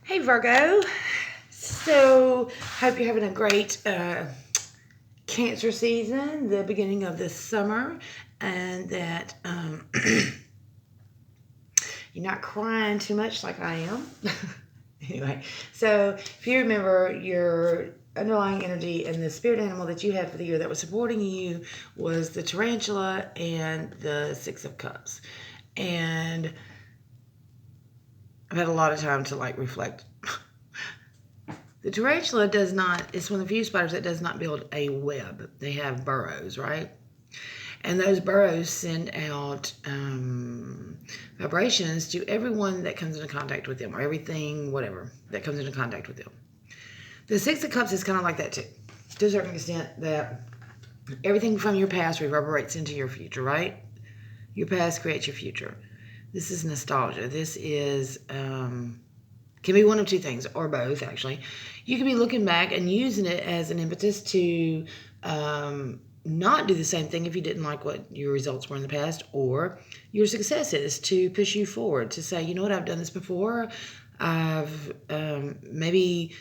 Hey Virgo, so hope you're having a great Cancer season, the beginning of the summer, and that you're not crying too much like I am. Anyway, so if you remember, your underlying energy and the spirit animal that you had for the year that was supporting you was the tarantula and the Six of Cups. And I've had a lot of time to reflect. The tarantula it's one of the few spiders that does not build a web. They have burrows, right? And those burrows send out vibrations to everyone that comes into contact with them, or everything, whatever, that comes into contact with them. The Six of Cups is kind of like that too, to a certain extent, that everything from your past reverberates into your future, right? Your past creates your future. This is nostalgia. This is... can be one of two things, or both, actually. You can be looking back and using it as an impetus to not do the same thing if you didn't like what your results were in the past, or your successes to push you forward, to say, you know what, I've done this before. I've maybe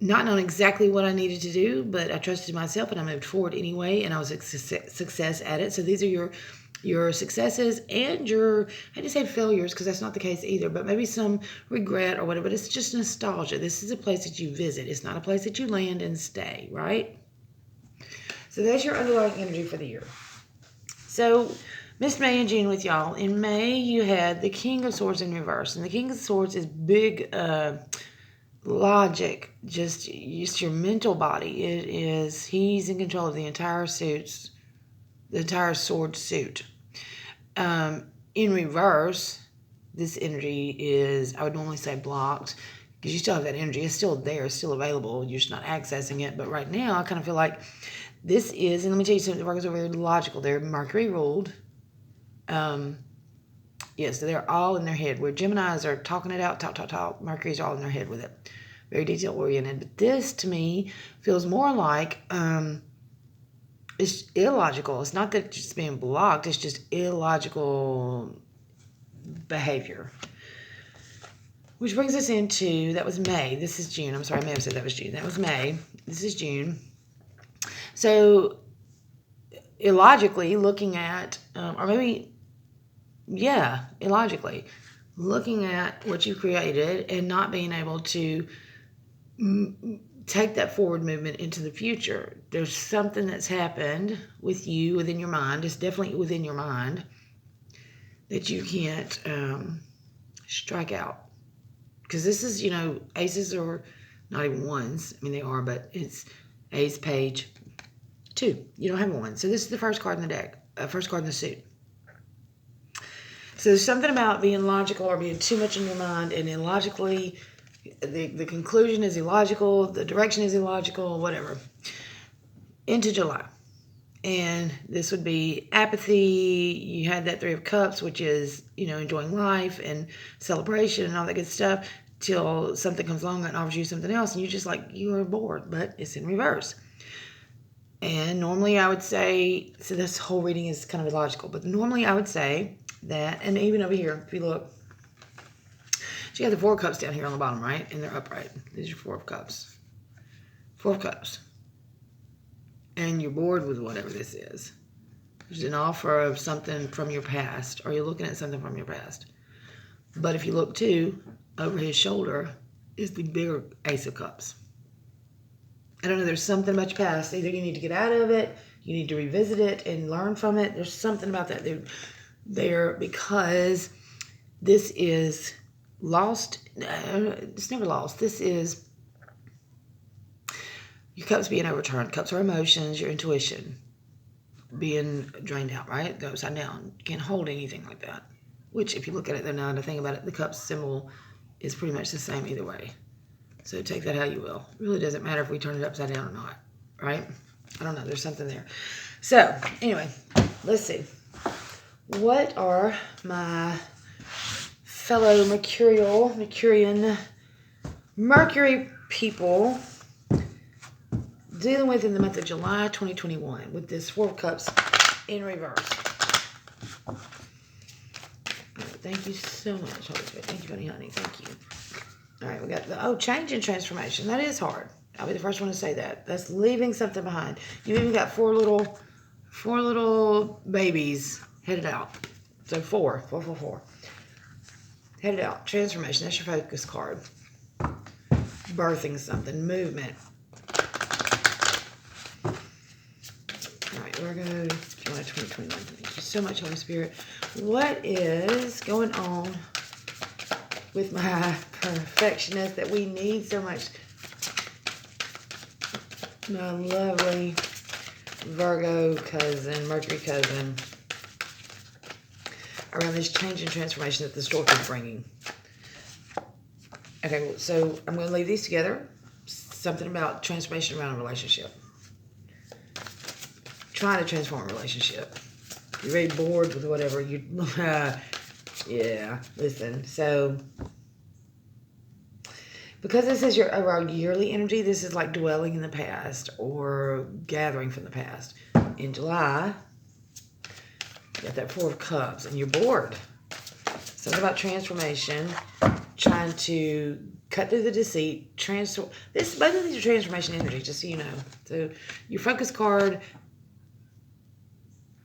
not known exactly what I needed to do, but I trusted myself and I moved forward anyway, and I was a success at it. So these are your successes and your, I just say failures because that's not the case either, but maybe some regret or whatever. But it's just nostalgia. This is a place that you visit. It's not a place that you land and stay, right? So that's your underlying energy for the year. So missed May and June with y'all. In May, you had the King of Swords in reverse, and the King of Swords is big logic, just your mental body. He's in control of the entire sword suit. In reverse, this energy is, I would normally say, blocked, because you still have that energy. It's still there. It's still available. You're just not accessing it. But right now, I kind of feel like this is, and let me tell you something, the Virgos are very logical. They're Mercury ruled. Yes, they're all in their head. Where Geminis are talking it out, talk. Mercury's all in their head with it. Very detail oriented. But this, to me, feels more like... it's illogical. It's not that it's just being blocked. It's just illogical behavior. Which brings us into, that was May. This is June. I'm sorry, I may have said that was June. That was May. This is June. So, illogically looking at, illogically looking at what you created and not being able to take that forward movement into the future. There's something that's happened with you within your mind. It's definitely within your mind that you can't strike out. Because this is, aces are not even ones. I mean, they are, but it's ace, page, 2. You don't have a 1. So this is the first card in the deck, first card in the suit. So there's something about being logical or being too much in your mind, and illogically... The conclusion is illogical, the direction is illogical, whatever. Into July. And this would be apathy. You had that 3 of Cups, which is, enjoying life and celebration and all that good stuff, till something comes along and offers you something else, and you're just you are bored, but it's in reverse. And normally I would say, so this whole reading is kind of illogical, but normally I would say that, and even over here, if you look, so you have the 4 of Cups down here on the bottom, right? And they're upright. These are 4 of Cups. 4 of Cups. And you're bored with whatever this is. There's an offer of something from your past, or you're looking at something from your past. But if you look too, over his shoulder is the bigger Ace of Cups. I don't know, there's something about your past. Either you need to get out of it, you need to revisit it and learn from it. There's something about that. They're because this is... lost, it's never lost. This is your cups being overturned. Cups are emotions, your intuition being drained out, right? Go upside down. You can't hold anything like that. Which, if you look at it, now to think about it, the cup symbol is pretty much the same either way. So take that how you will. It really doesn't matter if we turn it upside down or not, right? I don't know. There's something there. So, anyway, let's see. What are my fellow Mercury people dealing with in the month of July 2021 with this 4 of Cups in reverse? Thank you so much, Holy Spirit. Thank you, honey. Thank you. All right, we got the, change and transformation. That is hard. I'll be the first one to say that. That's leaving something behind. You even got four little babies headed out. So four. Headed out. Transformation. That's your focus card. Birthing something. Movement. All right, Virgo, July 2021. Thank you so much, Holy Spirit. What is going on with my perfectionist that we need so much? My lovely Virgo cousin, Mercury cousin, around this change and transformation that the stork is bringing. Okay, so I'm going to leave these together. Something about transformation around a relationship. Trying to transform a relationship. You're very bored with whatever you... yeah, listen. So, because this is our yearly energy, this is like dwelling in the past or gathering from the past. In July, you got that Four of Cups, and you're bored. Something about transformation, trying to cut through the deceit, both of these are transformation energy, just so you know. So your focus card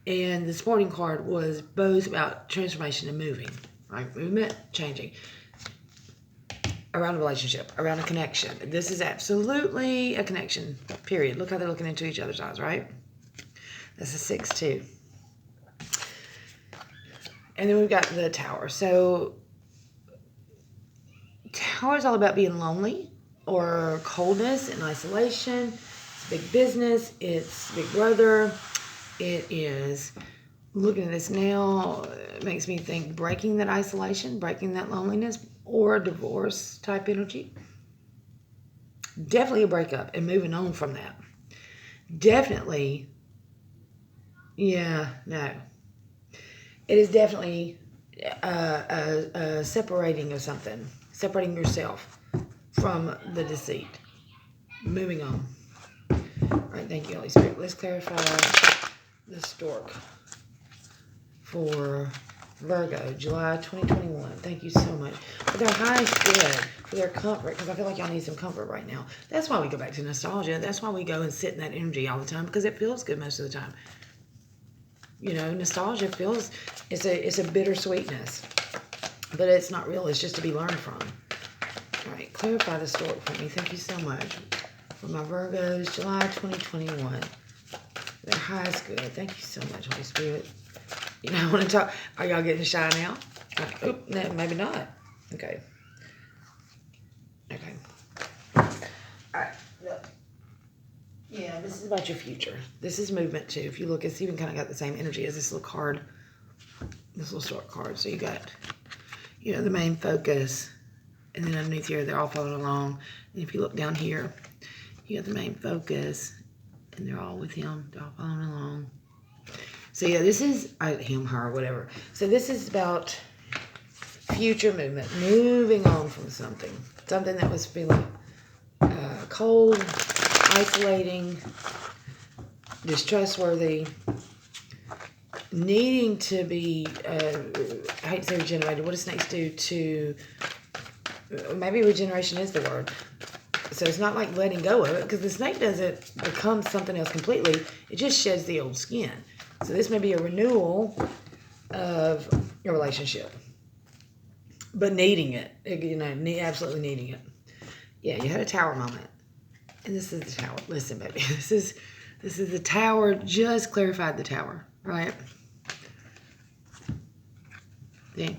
and the sporting card was both about transformation and moving, right? Movement, changing. Around a relationship, around a connection. This is absolutely a connection, period. Look how they're looking into each other's eyes, right? That's a 6 too. And then we've got the Tower. So, Tower is all about being lonely or coldness and isolation. It's big business. It's Big Brother. It is, looking at this now, it makes me think breaking that isolation, breaking that loneliness, or divorce type energy. Definitely a breakup and moving on from that. Definitely, yeah, no. It is definitely a separating of something. Separating yourself from the deceit. Moving on. All right, thank you, Holy Spirit. Let's clarify the stork for Virgo, July 2021. Thank you so much. For their highest good, for their comfort, because I feel like y'all need some comfort right now. That's why we go back to nostalgia. That's why we go and sit in that energy all the time, because it feels good most of the time. You know, nostalgia feels, it's a bittersweetness, but it's not real. It's just to be learned from. All right, clarify the stork for me. Thank you so much. For my Virgos, July 2021. Their highest good. Thank you so much, Holy Spirit. You know, I want to talk. Are y'all getting shy now? Oop, no, maybe not. Okay. Okay. All right. Look. Yeah, this is about your future. This is movement too. If you look, it's even kind of got the same energy as this little card, this little short card. So you got, you know, the main focus, and then underneath here, they're all following along. And if you look down here, you got the main focus, and they're all with him. They're all following along. So yeah, this is him, her, whatever. So this is about future movement, moving on from something that was feeling cold, isolating, distrustworthy, needing to be, I hate to say regenerated. What does snakes do to, maybe regeneration is the word. So it's not like letting go of it, because the snake doesn't become something else completely. It just sheds the old skin. So this may be a renewal of your relationship, but needing it, you know, absolutely needing it. Yeah, you had a Tower moment, and this is the Tower. Listen, baby, this is the Tower. Just clarified the Tower, right? Yeah.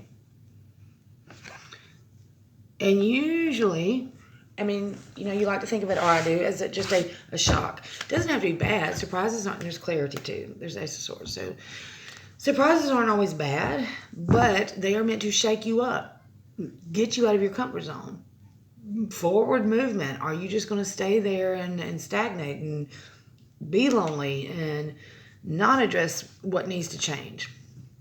And usually, I mean, you know, you like to think of it, or I do, as just a shock. It doesn't have to be bad. Surprises aren't, there's clarity too. There's Ace of Swords. So surprises aren't always bad, but they are meant to shake you up, get you out of your comfort zone. Forward movement. Are you just going to stay there and stagnate and be lonely and not address what needs to change?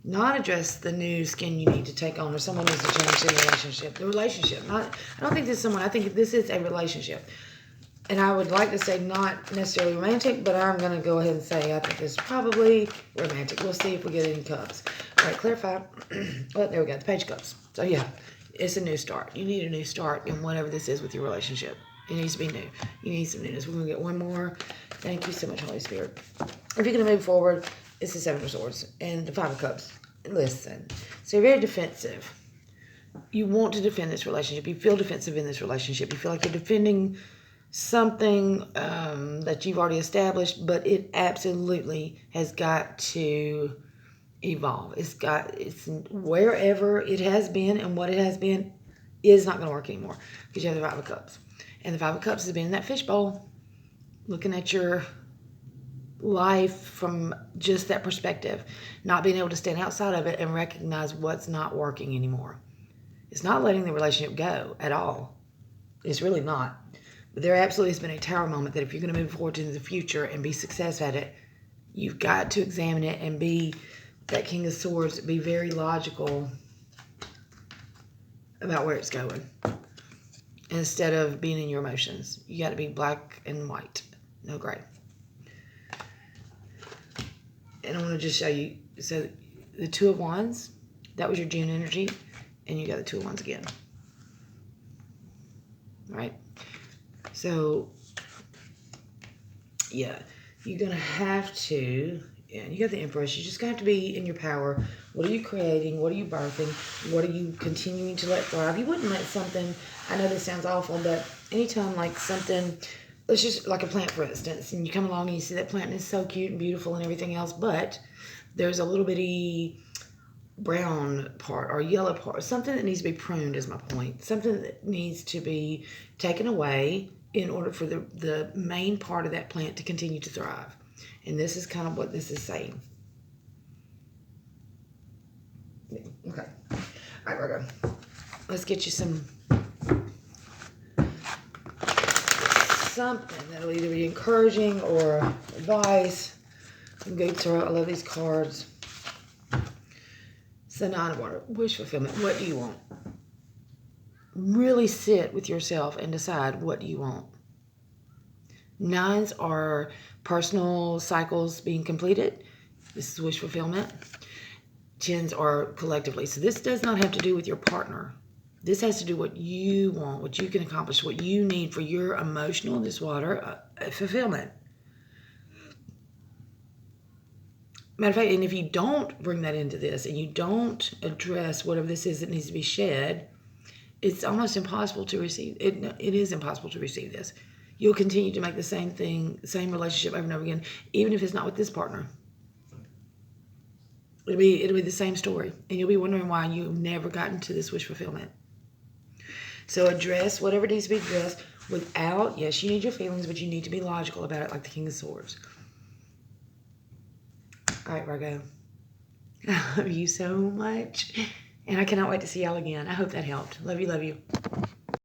Not address the new skin you need to take on, or someone needs to change the relationship. The relationship. I don't think this is someone. I think this is a relationship. And I would like to say not necessarily romantic, but I'm going to go ahead and say I think this is probably romantic. We'll see if we get any cups. All right, clarify. Well, there we go. The Page of Cups. So, yeah. It's a new start. You need a new start in whatever this is with your relationship. It needs to be new. You need some newness. We're going to get one more. Thank you so much, Holy Spirit. If you're going to move forward, it's the Seven of Swords and the Five of Cups. Listen. So you're very defensive. You want to defend this relationship. You feel defensive in this relationship. You feel like you're defending something that you've already established, but it absolutely has got to evolve. It's wherever it has been and what it has been is not going to work anymore because you have the Five of Cups. And the Five of Cups has been in that fishbowl, looking at your life from just that perspective, not being able to stand outside of it and recognize what's not working anymore. It's not letting the relationship go at all. It's really not. But there absolutely has been a tower moment that if you're going to move forward into the future and be successful at it, you've got to examine it and be that King of Swords, be very logical about where it's going instead of being in your emotions. You got to be black and white, no gray. And I want to just show you, so the Two of Wands, that was your June energy, and you got the Two of Wands again. All right? So, yeah, you're going to have to, and you got the Empress, you just got to be in your power. What are you creating? What are you birthing? What are you continuing to let thrive? You wouldn't let something, I know this sounds awful, but anytime like something, let's just, like a plant for instance, and you come along and you see that plant and it's so cute and beautiful and everything else, but there's a little bitty brown part or yellow part, something that needs to be pruned is my point. Something that needs to be taken away in order for the main part of that plant to continue to thrive. And this is kind of what this is saying. Okay. All right, Virgo. Let's get you something that'll either be encouraging or advice. Good Tarot. I love these cards. It's the Nine of Water. Wish fulfillment. What do you want? Really sit with yourself and decide, what do you want? Nines are personal cycles being completed. This is wish fulfillment. Tens are collectively. So this does not have to do with your partner. This has to do what you want, what you can accomplish, what you need for your emotional, this water, fulfillment. Matter of fact, and if you don't bring that into this and you don't address whatever this is that needs to be shed, it's almost impossible to receive. It is impossible to receive this. You'll continue to make the same thing, same relationship over and over again, even if it's not with this partner. It'll be the same story, and you'll be wondering why you've never gotten to this wish fulfillment. So address whatever needs to be addressed without, yes, you need your feelings, but you need to be logical about it, like the King of Swords. All right, Virgo. I love you so much, and I cannot wait to see y'all again. I hope that helped. Love you, love you.